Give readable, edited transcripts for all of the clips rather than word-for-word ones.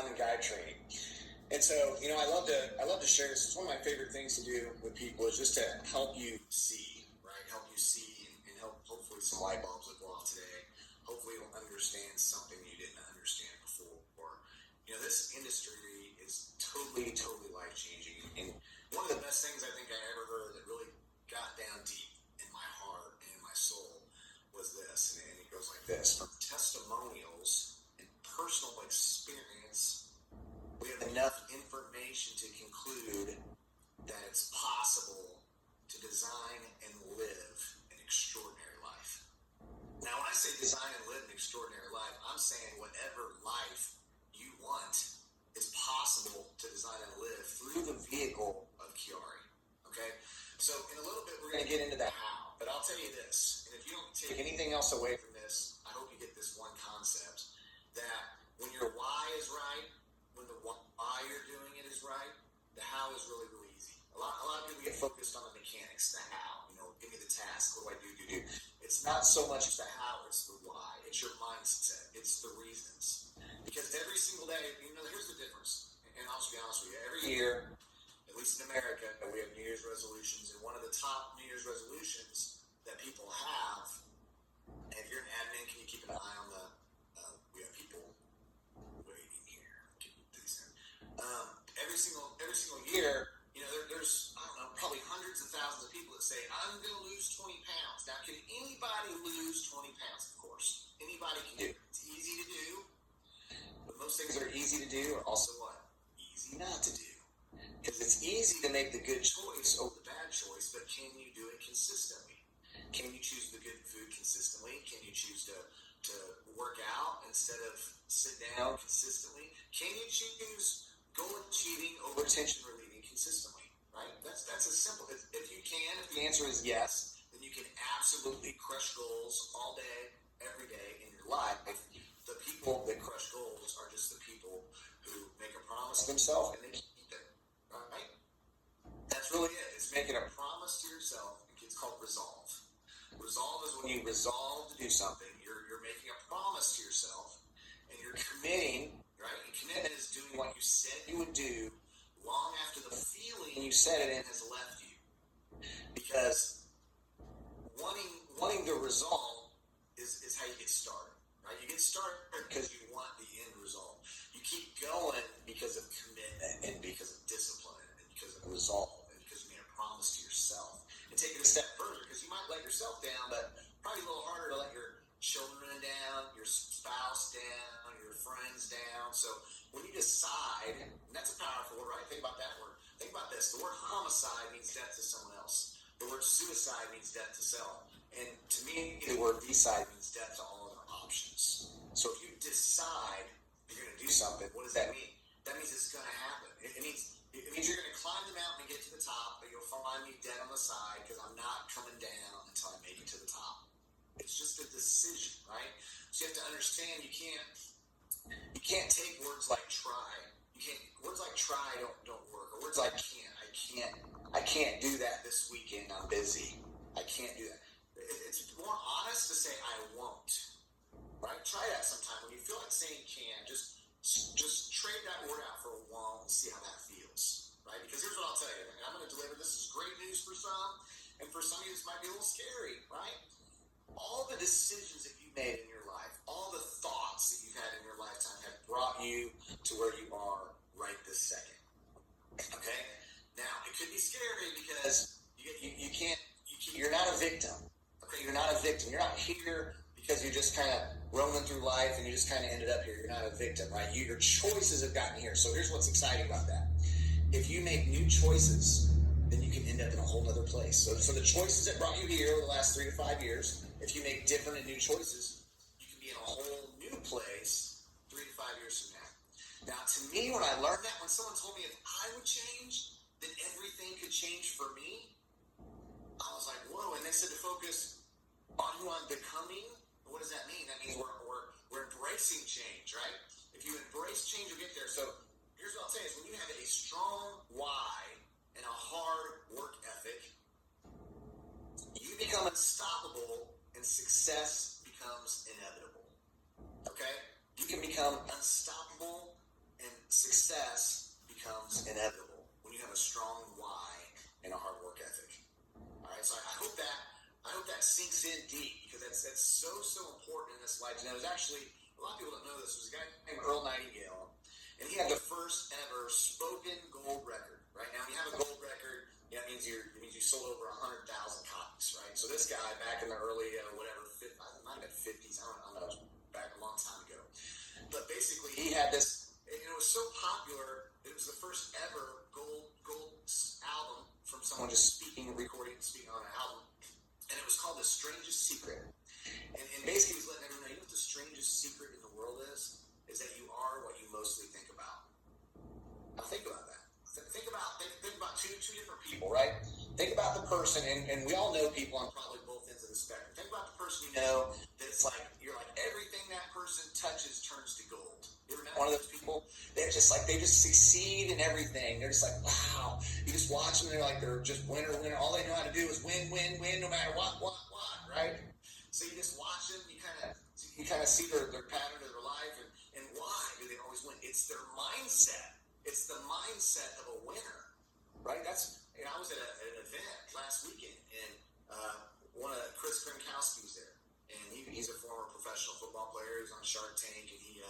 and guide training. And so, I love to share this. It's one of my favorite things to do with people is just to help you see, right? Help you see and help hopefully some light bulbs will go off today. Hopefully you'll understand something you didn't understand before. This industry is totally life-changing. And one of the best things I think I ever heard that really got down deep in my heart and in my soul was this, and it goes like this. From testimonials and personal experience, we have enough information to conclude that it's possible to design and live an extraordinary life. Now, when I say design and live an extraordinary life, I'm saying whatever life you want is possible to design and live through the vehicle of QuiAri. Okay? So in a little bit, we're going to get into the how, but I'll tell you this, and if you don't take anything else away from this, I hope you get this one concept, that when your why is right, when the why you're doing it is right, the how is really easy. A lot of people get focused on the mechanics, the how, give me the task, what do I do? It's not so much the how, it's the why. It's your mindset. It's the reasons. Because every single day, here's the difference, and I'll just be honest with you, every year, at least in America, we have New Year's resolutions, and one of the top New Year's resolutions that people have, and if you're an admin, can you keep an eye on we have people waiting here. Every single year, there's, I don't know, probably hundreds of thousands of people that say, I'm going to lose 20 pounds. Now, can anybody lose 20 pounds? Of course. Anybody can do it. It's easy to do. But most things that are easy to do are also what? Easy not to do. Because it's easy to make the good choice over the bad choice, but can you do it consistently? Can you choose the good food consistently? Can you choose to work out instead of sit down consistently? Can you choose goal achieving over tension relieving consistently? Right? That's as simple. If the answer is yes, then you can absolutely crush goals all day, every day in your life. The people that crush goals are just the people who make a promise to themselves and they keep it. Right? That's really it. It's making a promise to yourself. It's called resolve. Resolve is when you resolve to do something. You're making a promise to yourself and you're committing, right? And commitment is doing what you said you would do long after the feeling you said it in has left you. Because wanting the result is how you get started. Right? You get started because you want the end result. You keep going because of commitment and because of discipline and because of resolve and because you made a promise to yourself. And take it a step further because you might let yourself down, but probably a little harder to let your children down, your spouse down, your friends down. So when you decide, and that's a powerful word, right? Think about that word. Think about this. The word homicide means death to someone else. The word suicide means death to self. And to me, the word decide means death to all other options. So if you decide you're going to do something, what does that mean? That means it's going to happen. It means you're going to climb the mountain and get to the top, but you'll find me dead on the side because I'm not coming down until I make it to the top. It's just a decision, right? So you have to understand you can't take words like try. Words like try don't work. Or words like I can't do that this weekend. I'm busy. I can't do that. It's more honest to say I won't. Right? Try that sometime. When you feel like saying can, just trade that word out for a won't and see how that feels. Right? Because here's what I'll tell you. I'm going to deliver this is great news for some, and for some of you this might be a little scary, right? All the decisions that you made in your life, all the thoughts that you've had in your lifetime have brought you to where you are right this second. Okay? Now, it could be scary because you're not a victim. Okay? You're not a victim. You're not here because you're just kind of roaming through life and you just kind of ended up here. You're not a victim, right? Your choices have gotten here. So here's what's exciting about that. If you make new choices, then you can end up in a whole other place. So the choices that brought you here over the last 3 to 5 years, if you make different and new choices, you can be in a whole new place 3 to 5 years from now. Now, to me, when I learned that, when someone told me if I would change, then everything could change for me, I was like, whoa. And they said to focus on who I'm becoming. What does that mean? That means we're embracing change, right? If you embrace change, you'll get there. So here's what I'll say is when you have a strong why and a hard work ethic, you become unstoppable and success becomes inevitable. Okay? You can become unstoppable and success becomes inevitable when you have a strong why and a hard work ethic. All right, so I hope that sinks in deep, because that's so important in this life. And there's actually a lot of people don't know this. There's a guy named Earl Nightingale, and he had the first ever spoken gold record. Right now, when you have a gold record, yeah, it means you sold over 100,000 copies, right? So this guy back in the early it might have been 50s. I don't know, back a long time ago. But basically, he had this. And it was so popular. It was the first ever gold album from someone just speaking on an album, and it was called The Strangest Secret. And basically, he's letting everyone know, you know what the strangest secret in the world is that you are what you mostly think about. Now think about that. Think about two different people, right? Think about the person, and we all know people on probably both ends of the spectrum. Think about the person you know that it's like, you're like, everything that person touches turns to gold. You ever met one of those people? They just succeed in everything. They're just like, wow. You just watch them, they're just winner. All they know how to do is win, no matter what, right? So you just watch them, you kind of see their pattern of their life, and why do they always win? It's their mindset. It's the mindset of a winner, right? I was at an event last weekend, and Chris Gronkowski was there, and he's a former professional football player. He was on Shark Tank, and he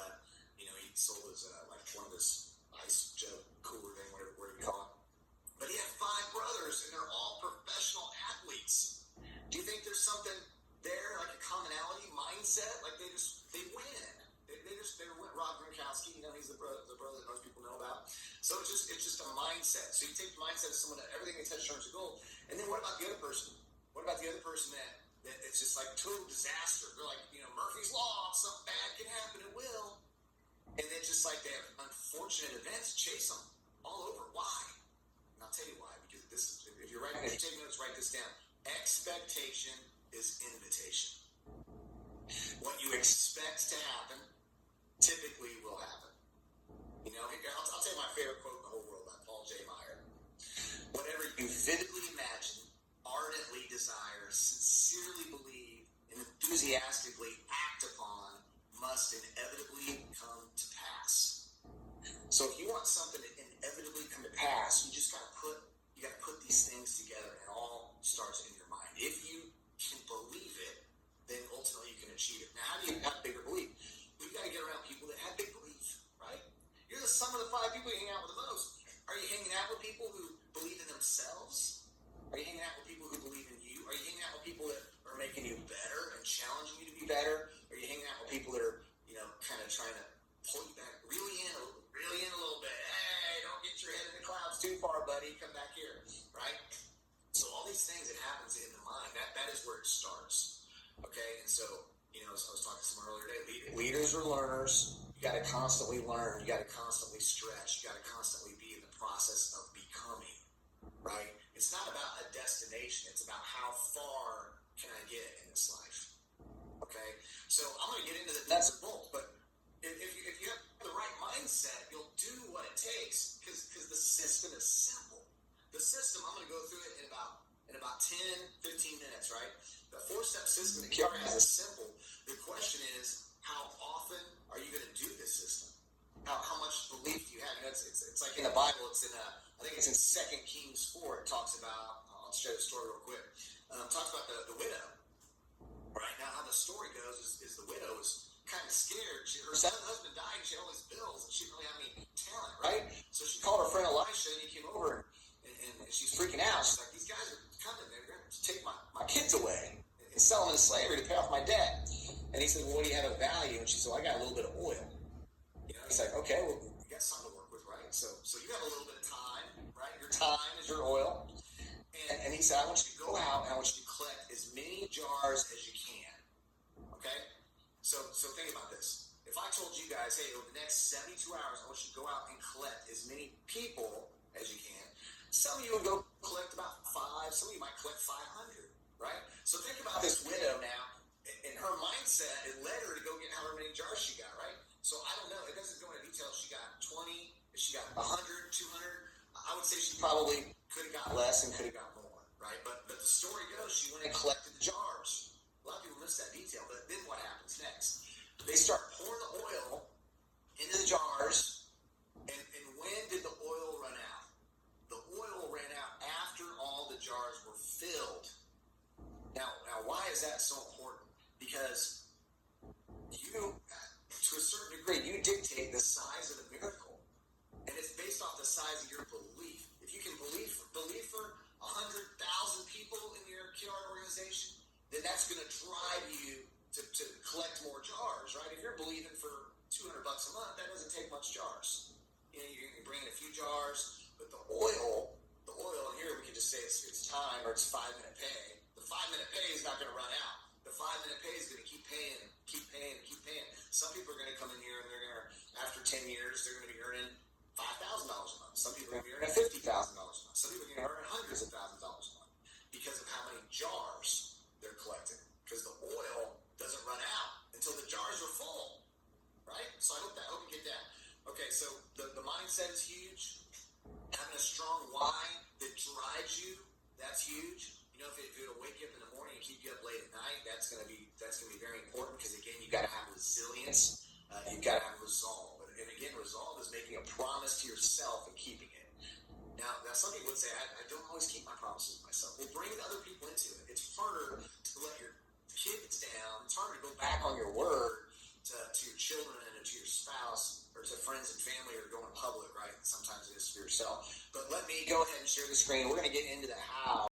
sold his one of this ice jug cooler thing, whatever you call it. But he had 5 brothers, and they're all professional athletes. Do you think there's something there, like a commonality mindset? Like they win. They win. Rob Gronkowski, he's the brother that most people know about. So it's just a mindset. So you take the mindset of someone that everything they touch turns to gold. And then what about the other person? What about the other person that it's just like total disaster? They're like, Murphy's Law, something bad can happen, it will. And it's just like they have unfortunate events chase them all over. Why? And I'll tell you why. Because if you're taking notes, write this down. Expectation is invitation. What you expect to happen typically will happen. I'll tell you my favorite quote in the whole world by Paul J. Meyer. Whatever you vividly imagine, ardently desire, sincerely believe, and enthusiastically act upon must inevitably come to pass. So if you want something to inevitably come to pass, you just got to put these things together, and it all starts in your mind. If you can believe it, then ultimately you can achieve it. Now, how do you have bigger belief? Well, you got to get around people that have big belief, right? You're the sum of the 5 people you hang out with the most. Are you hanging out with people who believe in themselves? Are you hanging out with people who believe in you? Are you hanging out with people that are making you better and challenging you to be better? Are you hanging out with people that are, kind of trying to pull you back, really in a little bit? Hey, don't get your head in the clouds too far, buddy. Come back here, right? So all these things that happens in the mind, that is where it starts. Okay, and so, I was talking to someone earlier today. Leaders are learners. You got to constantly learn. You got to constantly stretch. You got to constantly be in the process of becoming, right? It's not about a destination. It's about how far can I get in this life, okay? So I'm going to get into the nuts and bolts, but if you have the right mindset, you'll do what it takes, because the system is simple. The system, I'm going to go through it in about 10, 15 minutes, right? The 4-step system that QuiAri has is simple. The question is, how often are you going to do this system? How much belief do you have? It's like in the Bible. I think it's in 2 Kings 4. It talks about. I'll share the story real quick. Talks about the widow. Right now, how the story goes is the widow is kind of scared. Her husband died, and she had all these bills, and she didn't really have any talent, right? So she called her friend Elisha, and he came over, and she's freaking out. She's like, these guys are coming. They're going to take my kids away and sell them into slavery to pay off my debt. And he said, well, what do you have of value? And she said, well, I got a little bit of oil. He's like, okay, well, you got something to work with, right? So you got a little bit of time, right? Your time is your oil. And he said, I want you to go out, and I want you to collect as many jars as you can. Okay? So think about this. If I told you guys, hey, over the next 72 hours, I want you to go out and collect as many people as you can, some of you would go collect about 5, some of you might collect 500, right? So think about this widow now. In her mindset, it led her to go get however many jars she got, right? So I don't know. It doesn't go into detail if she got 20, if she got 100, 200. I would say she probably could have got less and could have got more, right? But the story goes, she went and collected the jars. A lot of people miss that detail, but then what happens next? They start pouring the oil into the jars, and filled. Now, why is that so important? Because you, to a certain degree, you dictate the size of the miracle. And it's based off the size of your belief. If you can believe for 100,000 people in your QuiAri organization, then that's going to drive you to collect more jars, right? If you're believing for $200 a month, that doesn't take much jars. You know, you can bring in a few jars, but the oil, and here we can just say it's time or it's 5-minute pay. The 5-minute pay is not going to run out. The 5-minute pay is going to keep paying. Some people are going to come in here and they're going to, after 10 years, they're going to be earning $5,000 a month. Some people are going to be earning $50,000 a month. Some people are going to earn hundreds of thousands of dollars a month because of how many jars they're collecting. Because the oil doesn't run out until the jars are full, right? So I hope you get that. Okay, so the mindset is huge. Having a strong why that drives you, that's huge. You know, if it'll wake you up in the morning and keep you up late at night, that's gonna be very important because again, you got to have resilience. You've got to have resolve, and again, resolve is making a promise to yourself and keeping it. Now some people would say, I don't always keep my promises to myself. Well, bring other people into it. It's harder to let your kids down. It's harder to go back on your word to your children and to your spouse or to friends and family or going public, right? Sometimes it is for yourself. But let me go ahead and share the screen. We're going to get into the how.